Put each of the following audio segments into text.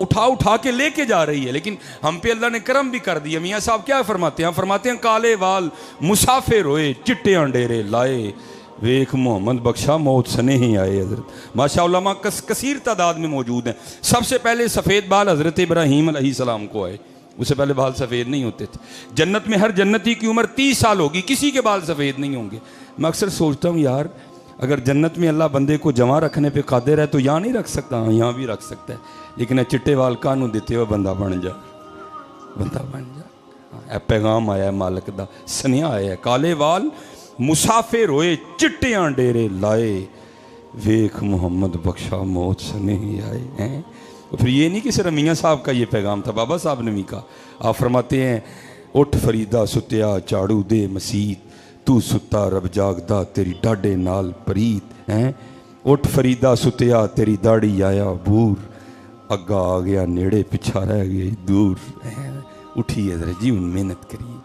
اٹھا اٹھا کے لے کے جا رہی ہے، لیکن ہم پہ اللہ نے کرم بھی کر دیا۔ میاں صاحب کیا فرماتے ہیں؟ فرماتے ہیں کالے وال مسافر ہوئے چٹے ڈیرے لائے، ویکھ محمد بخشا موت سنے ہی آئے۔ حضرت ماشاء اللہ علماء کثیر تعداد میں موجود ہیں۔ سب سے پہلے سفید بال حضرت ابراہیم علیہ السلام کو آئے، اس سے پہلے بال سفید نہیں ہوتے تھے۔ جنت میں ہر جنتی کی عمر 30 سال ہوگی، کسی کے بال سفید نہیں ہوں گے۔ میں اکثر سوچتا ہوں یار اگر جنت میں اللہ بندے کو جمع رکھنے پہ قادر ہے تو یہاں نہیں رکھ سکتا؟ ہاں یہاں بھی رکھ سکتا ہے، لیکن چٹے وال کانوں دیتے ہوئے بندہ بن جا، بندہ بن جا۔ اے پیغام آیا ہے مالک دا، سنیا آیا ہے کالے وال مسافر ہوئے چٹیاں ڈیرے لائے، ویکھ محمد بخشا موت سنے ہی آئے ہیں۔ تو پھر یہ نہیں کہ صرف میاں صاحب کا یہ پیغام تھا، بابا صاحب نے بھی کہا۔ آپ فرماتے ہیں اٹھ فریدہ ستیا چاڑو دے مسیت، تو ستا رب جاگدا تیری ڈاڈے نال پریت ہیں۔ اٹھ فریدہ ستیا تیری داڑھی آیا بور، اگا آ گیا نیڑے پچھا رہ گئی دور۔ اٹھیے ذرا جی ہن محنت کریے۔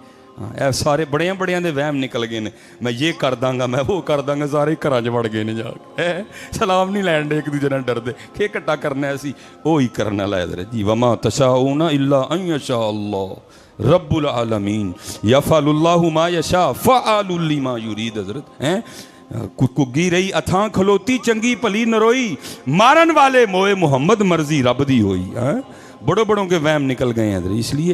اے سارے بڑیاں بڑیاں دے وہم نکل گئے نے، میں یہ کر داں گا میں وہ کر داں گا، سارے گھراں چ وڑ گئے نے جا کے۔ سلام نہیں لین دے ایک دوجے نال ڈردے کہ کٹا کرنا ہے، اسی وہی کرنا لا ذرا جی۔ وما تشاؤون الا ان یشاء اللہ رب العالمین یفعل اللہ ما یشاء فعال لما یرید۔ حضرت کگی رہی اتھاں کھلوتی چنگی پلی نروئی، مارن والے موئے محمد مرضی رب دی ہوئی۔ بڑوں بڑوں کے وہم نکل گئے ہیں حضرت، اس لیے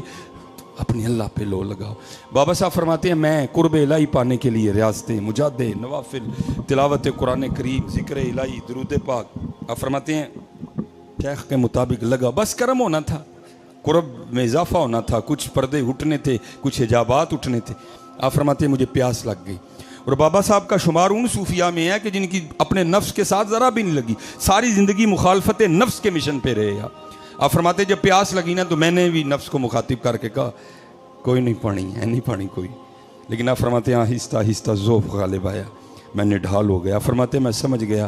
اپنے اللہ پہ لو لگاؤ۔ بابا صاحب فرماتے ہیں میں قرب الہی پانے کے لیے ریاضتیں، مجاہدے، نوافل، تلاوت قرآن کریم، ذکر الہی، درود پاک، آپ فرماتے ہیں شیخ کے مطابق لگا، بس کرم ہونا تھا، قرب میں اضافہ ہونا تھا، کچھ پردے اٹھنے تھے، کچھ حجابات اٹھنے تھے۔ آپ فرماتے ہیں مجھے پیاس لگ گئی۔ اور بابا صاحب کا شمار ان صوفیاء میں ہے کہ جن کی اپنے نفس کے ساتھ ذرا بھی نہیں لگی، ساری زندگی مخالفت نفس کے مشن پہ رہے۔ آپ فرماتے جب پیاس لگی نا تو میں نے بھی نفس کو مخاطب کر کے کہا کوئی نہیں پانی ہے، نہیں پانی کوئی، لیکن آپ فرماتے ہیں آہستہ آہستہ ذوف غالب آیا، میں نے ڈھال ہو گیا۔ فرماتے میں سمجھ گیا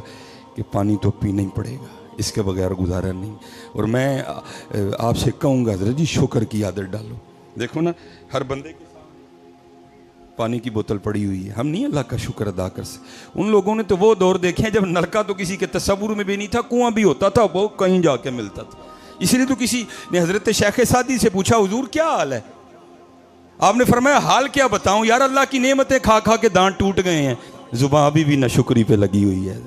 کہ پانی تو پینا ہی پڑے گا، اس کے بغیر گزارا نہیں۔ اور میں آپ سے کہوں گا حضرت جی شکر کی عادت ڈالو۔ دیکھو نا ہر بندے کے ساتھ پانی کی بوتل پڑی ہوئی ہے، ہم نہیں اللہ کا شکر ادا کر سکتے۔ ان لوگوں نے تو وہ دور دیکھے ہیں جب نلکا تو کسی کے تصور میں بھی نہیں تھا، کنواں بھی ہوتا تھا وہ کہیں جا کے ملتا تھا۔ اس لیے تو کسی نے حضرت شیخ سعدی سے پوچھا حضور کیا حال ہے؟ آپ نے فرمایا حال کیا بتاؤں یار، اللہ کی نعمتیں کھا کھا کے دانت ٹوٹ گئے ہیں، زبان ابھی بھی ناشکری پہ لگی ہوئی ہے۔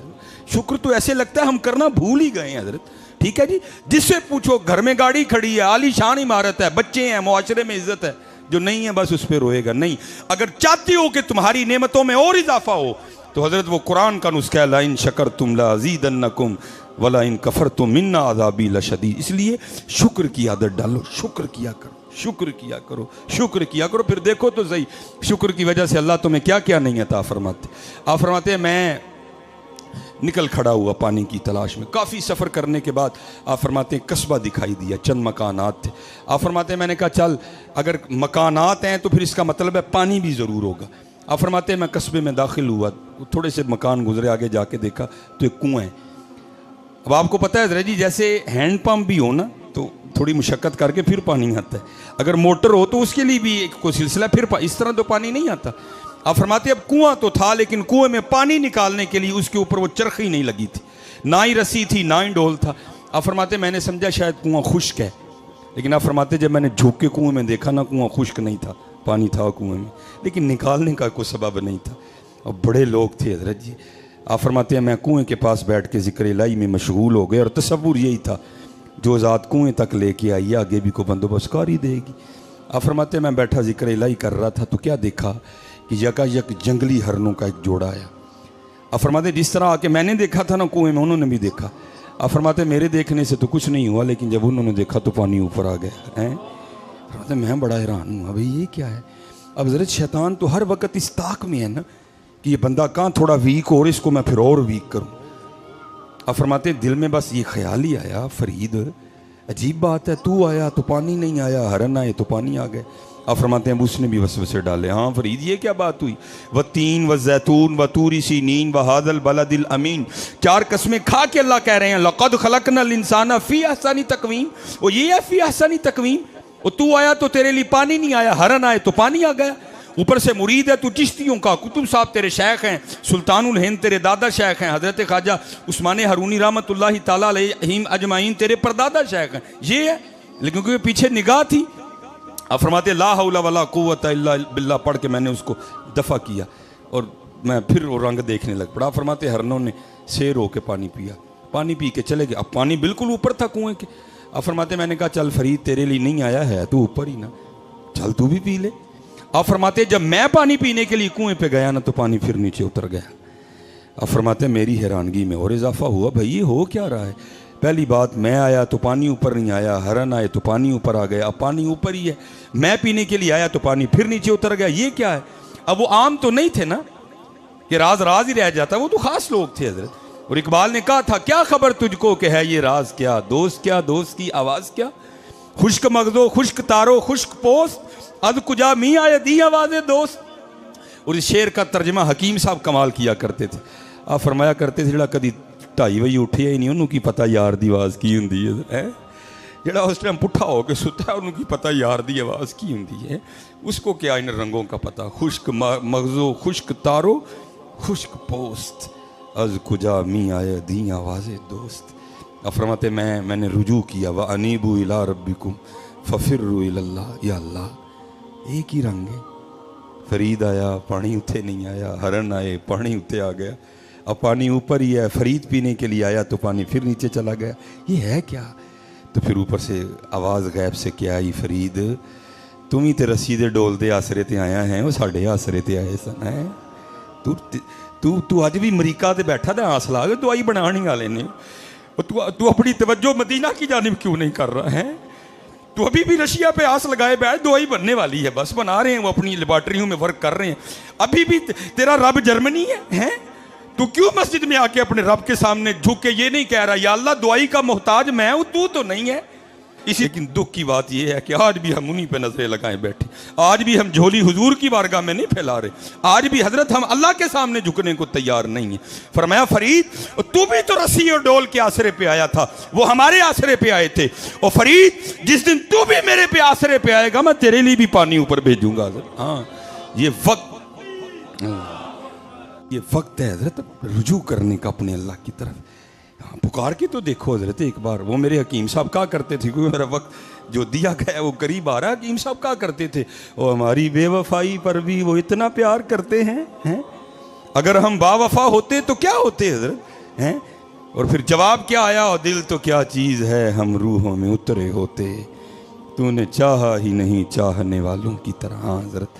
شکر تو ایسے لگتا ہے ہم کرنا بھول ہی گئے ہیں حضرت۔ ٹھیک ہے جی، جس سے پوچھو گھر میں گاڑی کھڑی ہے، عالی شان عمارت ہے، بچے ہیں، معاشرے میں عزت ہے، جو نہیں ہے بس اس پہ روئے گا۔ نہیں، اگر چاہتے ہو کہ تمہاری نعمتوں میں اور اضافہ ہو تو حضرت وہ قرآن کا نسخہ ہے لَإِن شَكَرْتُمْ لَأَزِيدَنَّكُمْ وَلَإِن كَفَرْتُمْ إِنَّ عَذَابِي لَشَدِيدٌ۔ اس لیے شکر کی عادت ڈالو، شکر کیا کرو، شکر کیا کرو، شکر کیا کرو، پھر دیکھو تو صحیح شکر کی وجہ سے اللہ تمہیں کیا کیا نہیں عطا فرماتے۔ آپ فرماتے ہیں میں نکل کھڑا ہوا پانی کی تلاش میں، کافی سفر کرنے کے بعد آپ فرماتے ہیں قصبہ دکھائی دیا، چند مکانات تھے۔ آپ فرماتے ہیں میں نے کہا چل اگر مکانات ہیں تو پھر اس کا مطلب ہے پانی بھی ضرور ہوگا۔ آپ فرماتے ہیں میں قصبے میں داخل ہوا، تھوڑے سے مکان گزرے، آگے جا کے دیکھا تو ایک کنواں ہے۔ اب آپ کو پتہ ہے حضرت جی جیسے ہینڈ پمپ بھی ہو نا تو تھوڑی مشقت کر کے پھر پانی آتا ہے، اگر موٹر ہو تو اس کے لیے بھی ایک کوئی سلسلہ، پھر اس طرح تو پانی نہیں آتا۔ آپ فرماتے اب کنواں تو تھا لیکن کنویں میں پانی نکالنے کے لیے اس کے اوپر وہ چرخی نہیں لگی تھی، نہ ہی رسی تھی نہ ہی ڈول تھا۔ آپ فرماتے میں نے سمجھا شاید کنواں خشک ہے، لیکن آپ فرماتے جب میں نے جھوک کے کنویں میں دیکھا نا کنواں خشک نہیں تھا، پانی تھا کنویں میں، لیکن نکالنے کا کوئی سبب نہیں تھا، اور بڑے لوگ تھے حضرت جی۔ آپ فرماتے ہیں میں کنویں کے پاس بیٹھ کے ذکر الہی میں مشغول ہو گئے، اور تصور یہی تھا جو ذات کنویں تک لے کے آئی آگے بھی کو بندوبست کر ہی دے گی۔ آپ فرماتے ہیں میں بیٹھا ذکر الہی کر رہا تھا تو کیا دیکھا کہ یکا یک جنگلی ہرنوں کا ایک جوڑا آیا۔ آپ فرماتے جس طرح آ کے میں نے دیکھا تھا نا کنویں میں انہوں نے بھی دیکھا۔ آپ فرماتے میرے دیکھنے سے تو کچھ نہیں ہوا، لیکن جب انہوں نے دیکھا تو پانی اوپر آ گیا ہے۔ فرماتے میں بڑا حیران ہوں ابھی یہ کیا ہے۔ اب حضرت شیطان تو ہر وقت اس طاق میں ہے نا کہ یہ بندہ کہاں تھوڑا ویک ہو اور اس کو میں پھر اور ویک کروں۔ آپ فرماتے دل میں بس یہ خیال ہی آیا فرید عجیب بات ہے، تو آیا تو پانی نہیں آیا، ہرن آئے تو پانی آ گئے۔ آپ فرماتے ہیں اس نے بھی وسوسے ڈالے، ہاں فرید یہ کیا بات ہوئی؟ وَالتِّينِ وَالزَّيْتُونِ وَطُورِ سِينِينَ وَهَذَا الْبَلَدِ الْأَمِينَ، چار قسمیں کھا کے اللہ کہہ رہے ہیں لَقَدْ خَلَقْنَا الْإِنسَانَ فِي أَحْسَنِ تَقْوِيمٍ، وہ یہ ہے فی احسن تقویم، اور تو آیا تو تیرے لیے پانی نہیں آیا، ہرن آئے تو پانی آ گیا۔ اوپر سے مرید ہے تو چشتیوں کا، قطب صاحب تیرے شیخ ہیں، سلطان الہند تیرے دادا شیخ ہیں، حضرت خواجہ عثمان ہارونی رحمۃ اللہ تعالیٰ علیہم اجمعین تیرے پردادا شیخ ہیں. یہ ہے، لیکن کیونکہ پیچھے نگاہ تھی. اب فرماتے لا حول ولا قوت الا باللہ پڑھ کے میں نے اس کو دفع کیا اور میں پھر وہ رنگ دیکھنے لگ پڑا. فرماتے ہرنوں نے سیر ہو کے پانی پیا، پانی پی کے چلے گئے. اب پانی بالکل اوپر تھا کنویں کے. اب فرماتے میں نے کہا چل فرید تیرے لیے نہیں آیا ہے تو اوپر ہی نا، چل تو بھی پی لے. اب فرماتے جب میں پانی پینے کے لیے کنویں پہ گیا نا تو پانی پھر نیچے اتر گیا. اب فرماتے میری حیرانگی میں اور اضافہ ہوا، بھائی یہ ہو کیا رہا ہے؟ پہلی بات میں آیا تو پانی اوپر نہیں آیا، ہرن آئے تو پانی اوپر آ گیا، اب پانی اوپر ہی ہے. میں پینے کے لیے آیا تو پانی پھر نیچے اتر گیا، یہ کیا ہے؟ اب وہ عام تو نہیں تھے نا کہ راز راز ہی رہ جاتا، وہ تو خاص لوگ تھے حضرت. اور اقبال نے کہا تھا کیا خبر تجھ کو کہ ہے یہ راز کیا، دوست کی آواز کیا، خشک مغزو خشک تارو خشک پوست اد کجا می آئے دی آواز دوست. اور اس شعر کا ترجمہ حکیم صاحب کمال کیا کرتے تھے. آپ فرمایا کرتے تھے جڑا کدی 2:30 بجے اٹھیا ہی نہیں انہوں کی پتہ یار دی آواز کی ہوندی ہے. جڑا اس ٹائم پٹھا ہو کے ستا ہے انہوں کی پتہ یار دی آواز کی ہوندی ہے. اس کو کیا ان رنگوں کا پتہ، خشک مغزو خشک تارو خشک پوست از کجا می آئے دی آواز دوست. اب فرماتے میں نے رجوع کیا وَأَنِيبُوا إِلَىٰ رَبِّكُمْ فَفِرُّوا إِلَى اللَّهِ. یا اللہ ایک ہی رنگ ہے. فرید آیا پانی اتھے نہیں آیا، ہرن آئے پانی اتھے آ گیا، اب پانی اوپر ہی ہے. فرید پینے کے لیے آیا تو پانی پھر نیچے چلا گیا، یہ ہے کیا؟ تو پھر اوپر سے آواز غیب سے کیا آئی، فرید تم ہی تے رسید ڈول دے آسرے تے آیا ہیں، وہ ساڑھے آسرے تے آئے سن ہیں. تو اج بھی امریکہ تے بیٹھا دے آس لا کے دوائی بنانے والے نے، تو اپنی توجہ مدینہ کی جانب کیوں نہیں کر رہا ہے؟ تو ابھی بھی رشیا پہ آس لگائے بیٹھ، دوائی بننے والی ہے، بس بنا رہے ہیں، وہ اپنی لیبارٹریوں میں ورک کر رہے ہیں. ابھی بھی تیرا رب جرمنی ہے، تو کیوں مسجد میں آ کے اپنے رب کے سامنے جھک کے یہ نہیں کہہ رہا یا اللہ دعائی کا محتاج میں ہوں تو نہیں ہے؟ لیکن دکھ کی بات یہ ہے کہ آج بھی ہم انہی پہ نظریں لگائیں بیٹھے، آج بھی ہم جھولی حضور کی بارگاہ میں نہیں پھیلا رہے، آج بھی حضرت ہم اللہ کے سامنے جھکنے کو تیار نہیں ہیں. فرمایا فرید تو بھی تو رسی اور ڈول کے آسرے پہ آیا تھا، وہ ہمارے آسرے پہ آئے تھے، اور فرید جس دن تو بھی میرے پہ آسرے پہ آئے گا میں تیرے لیے بھی پانی اوپر بھیجوں گا. ہاں یہ وقت ہے حضرت رجوع کرنے کا اپنے اللہ کی طرف. پکار کے تو دیکھو حضرت ایک بار. وہ میرے حکیم صاحب کہا کرتے تھے، کیونکہ میرا وقت جو دیا گیا وہ قریب آ رہا ہے، حکیم صاحب کہا کرتے تھے وہ ہماری بے وفائی پر بھی وہ اتنا پیار کرتے ہیں، اگر ہم با وفا ہوتے تو کیا ہوتے حضرت ہیں. اور پھر جواب کیا آیا، اور دل تو کیا چیز ہے ہم روحوں میں اترے ہوتے، تو نے چاہا ہی نہیں چاہنے والوں کی طرح. حضرت